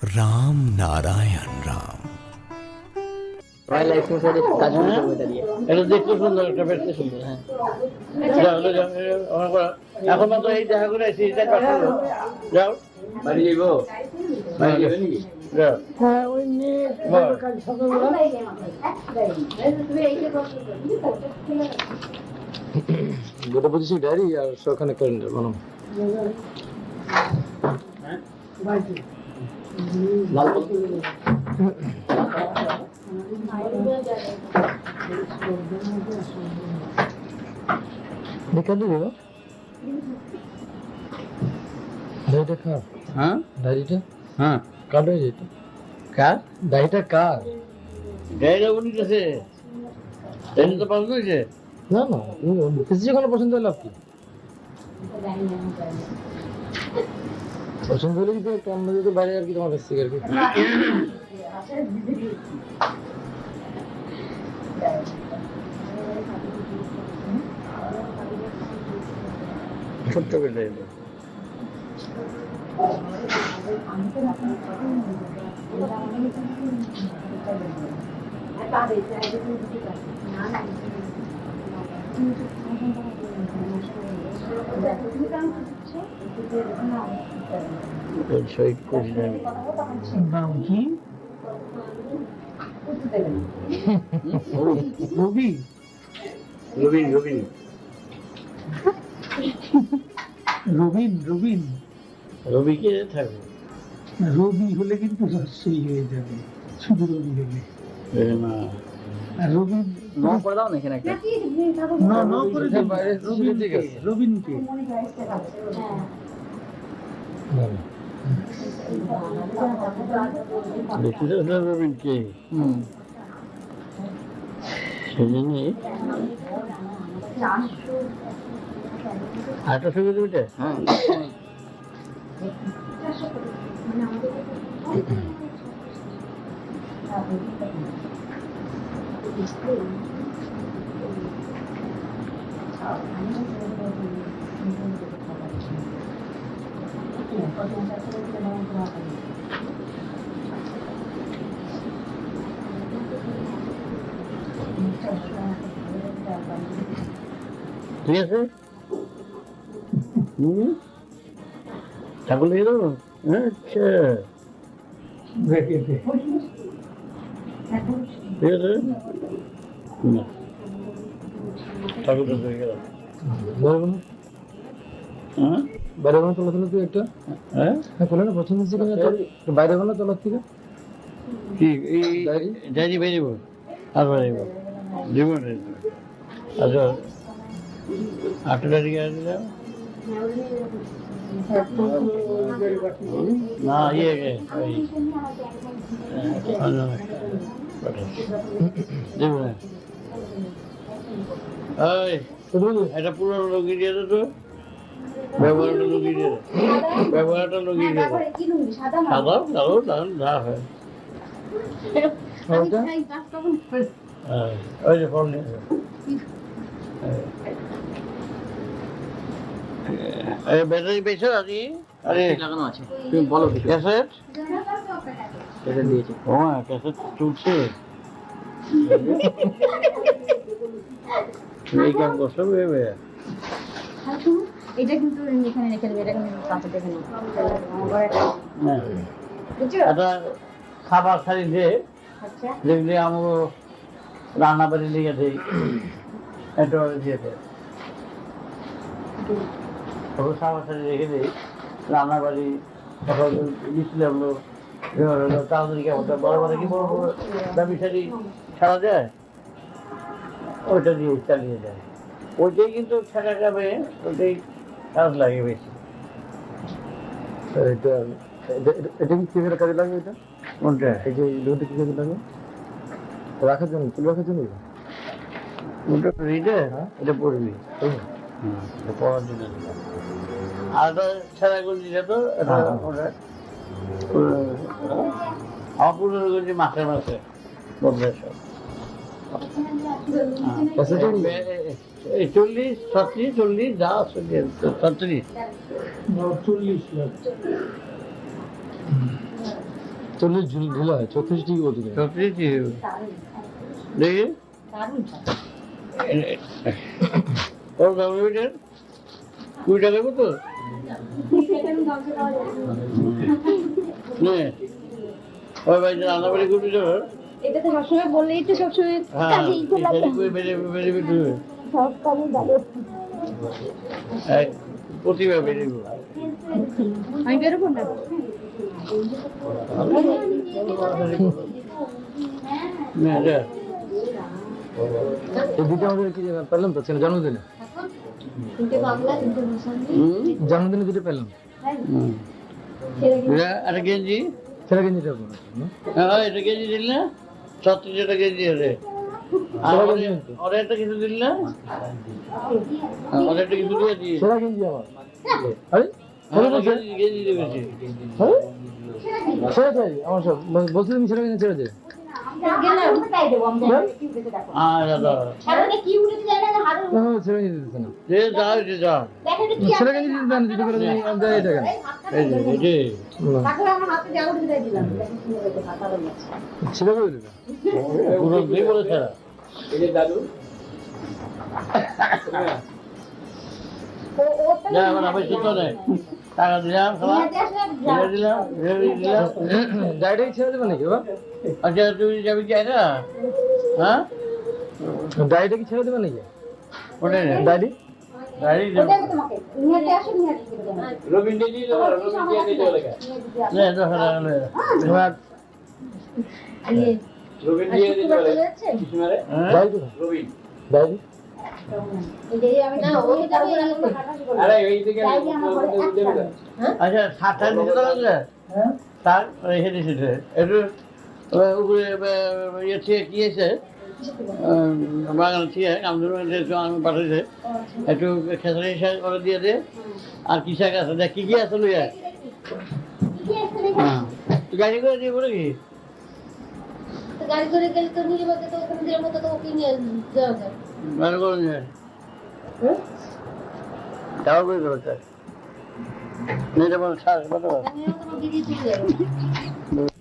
राम नारायण राम। এটা দেখতে সুন্দর, একটা দেখতে সুন্দর। হ্যাঁ, এখন তো এই দেখা করে আসি, যাও বাড়ি যাইব, বাড়ি যাবে নাকি? যাও। হ্যাঁ, ওই নিয়ে কাল সকালবেলা গোটা 25 ডায়েরি আর সবখানে ক্যালেন্ডার বানাবো। দেখা দিবে ডায়েরিটা কার? হ্যাঁ ডায়েরিটা হ্যাঁ, কার হয়ে যেত? কার ডায়েরিটা কার? গাড়িটা উনি গেছে, এটা তো পছন্দ হয়েছে। না না, কিছু যখন পছন্দ হলে আপনি পছন্দ হলে কিন্তু একটা অন্য যদি বাইরে আর কি তোমার কাছ থেকে আর কি ছোট্ট করে দেবে। শহীদ করেছিলেন নাম কি? রবি। রবীন রবীন রবিন রবিন রবিকে থাকবে। রবি হলে কিন্তু রস্যই হয়ে যাবে, শুধু রবি হলে। না আর রবিন ন করে দাও না এখানে একটা। ন করে দিন। বাইরে ছিল, ঠিক আছে। রবিনকে দেখি তো রবীনকে। সেজন্য আরেকটা ছবি দেবে। হ্যাঁ ঠিক আছে। ঠাকুর লিখে দেবো। আচ্ছা রেখে দে। ঠিক আছে, ঠাকুর তো হয়ে গেল। হ্যাঁ বাইরে কোনো তোলা তোলা তুই একটা হ্যাঁ হ্যাঁ বলে না পছন্দ হচ্ছে কিনা বাইরে কোনো তোলার থেকে ঠিক এই ডায়েরি বেরিব আর বেরিব দিব। আচ্ছা 8 তারিখে দিলাম না ইয়ে ওই দেব না। এই এটা পুরো লগিয়ে দিয়ে দে তো, ব্যবহারটা লগিয়ে দিয়ে দে, ব্যবহারটা লগিয়ে দিয়ে দে। সাদা কালো লাল যা হয়। ওই যে ফোন নিয়ে ব্যাটারি পেয়েছো আজকে? আরে লাগানো আছে, তুমি বলো ক্যাসেট ক্যাসেট দিয়েছে। ও মা ক্যাসেট চলছে, এই কাম করছো ভেবে। এটা কিন্তু এখানে রেখে দেবে, এটা কিন্তু কাছে দেখে নিই। এটা খাবার শাড়ি দিয়ে আচ্ছা যেগুলি আমার রান্না বাড়ি লেগে দেয়, এটা দিয়ে দেয়। তারপর খাবার শাড়ি রেখে দিই রান্না বাড়ি, তারপর দিচ্ছিলাম তাড়াতাড়ি কেমন বড় বড় কি বড় বড় দামি শাড়ি ছাড়া যায়, ওইটা দিয়ে চালিয়ে যায়। ওইটাই কিন্তু ছাড়া যাবে, ওইটাই কাজ লাগে বেশি। এটা এটা কি কিভাবে কাজে লাগে? এটা কোনটা? এই যে লোনটা কি কাজে লাগে? রাখার জন্য, তুলে রাখার জন্য? ওটা রিডে এটা পড়বি, এটা পড়ার জন্য। আর ওটা ছাড়া গঞ্জি যেত, এটা ওটা আমার পুরো গঞ্জি মাসে মাসে বদলে সব। 40, 36, 40 যা 37, 40 লাখ। 40 ঢিলা হয় 36 ঠিক বলতে গেলে। সত্যি কি দেখি ওর দাম নেবেন 20 টাকা কত নে ওই ভাই রান্না বাড়ি করতে যাবে এটা তো সবসময় বললেই তো সবসময় হ্যাঁ কাজে ইচ্ছে লাগে সব কাজে লাগে প্রতিভা বেরিয়ে আমি বেরোবো না এই দুটো আমাদের কি পেলাম তো ছেলে জন্মদিনে তিনটে বাংলা তিনটে ভাষা জন্মদিনে দুটো পেলাম একটা গেঞ্জি ছেলে গেঞ্জিটা পরে হ্যাঁ এটা গেঞ্জি দিল না 36 গেঞ্জি আছে ওরা একটা কিছু দিল না ওরা একটা কিছু দিয়ে দিয়ে ছেলে গেঞ্জি আমার আরে গেঞ্জি দেবেছে ছেড়ে চাই আমার সব বলছিলাম ছেলে গেঞ্জি ছেড়ে দে গেলাম তাই দেবো আমি কি উঠেছে দেখো দাদা হারুনে কি উঠেছে জানা না হারু ছেলে গেঞ্জি দিতে না যে যাও যে যাও দেখেন কি ছেলে গেঞ্জি দিতে না দিতে করে আমি যাই এটা কেন এই যে তারপরে আমার হাতে যা উঠে দিয়ে দিলাম দেখেন কি হয়েছে পাতা রয়ে গেছে ছেলে করে দিবে পুরো দিয়ে বলেছে ও ওটা না আমার আবার সুতো নেই টাকা দিলাম খালা ছেড়ে দিলাম ডাইরেক্ট ছেড়ে দেবে নাকি বাবা আচ্ছা তুই যাবি কি এটা হ্যাঁ ডাইরেক্ট কি ছেড়ে দেবে নাকি ওটা ডাইরি গাড়ি ওটা তোমাকে নিহাতে আসো নিহাতে দিতে দেন রবীন্দ্র দিয়ে দেবো রবীন্দ্র দিয়ে চলে গেছে না তো খালা তোমার ইয়ে রবীন্দ্র দিয়ে চলে গেছে ডাইরি রবীন্দ্র ডাইরি এই আমি না ওই যাবে আরে এই দিকে হ্যাঁ আচ্ছা সাতটা দিতে পারবে হ্যাঁ তার রেখে দিয়েছে একটু উপরে ইয়ে থেকে কি আছে বাগান থেকে আমাদের আমি পাঠাইছে একটু খেসারি শাক করে দিয়ে দে আর কি শাক আছে দেখ কি কি আছে লইয়া হ্যাঁ তুই গাড়ি করে দিয়ে বলে কি তো গাড়ি করে গেলে তো নিজে বলতে তো ওখানে দেওয়ার মতো তো ওকে নিয়ে যাওয়া যায় গাড়ি করে নিয়ে যাওয়া করে দেবো স্যার নিয়ে যাবো স্যার বলো আমি তোমার দিদি চলে যাবো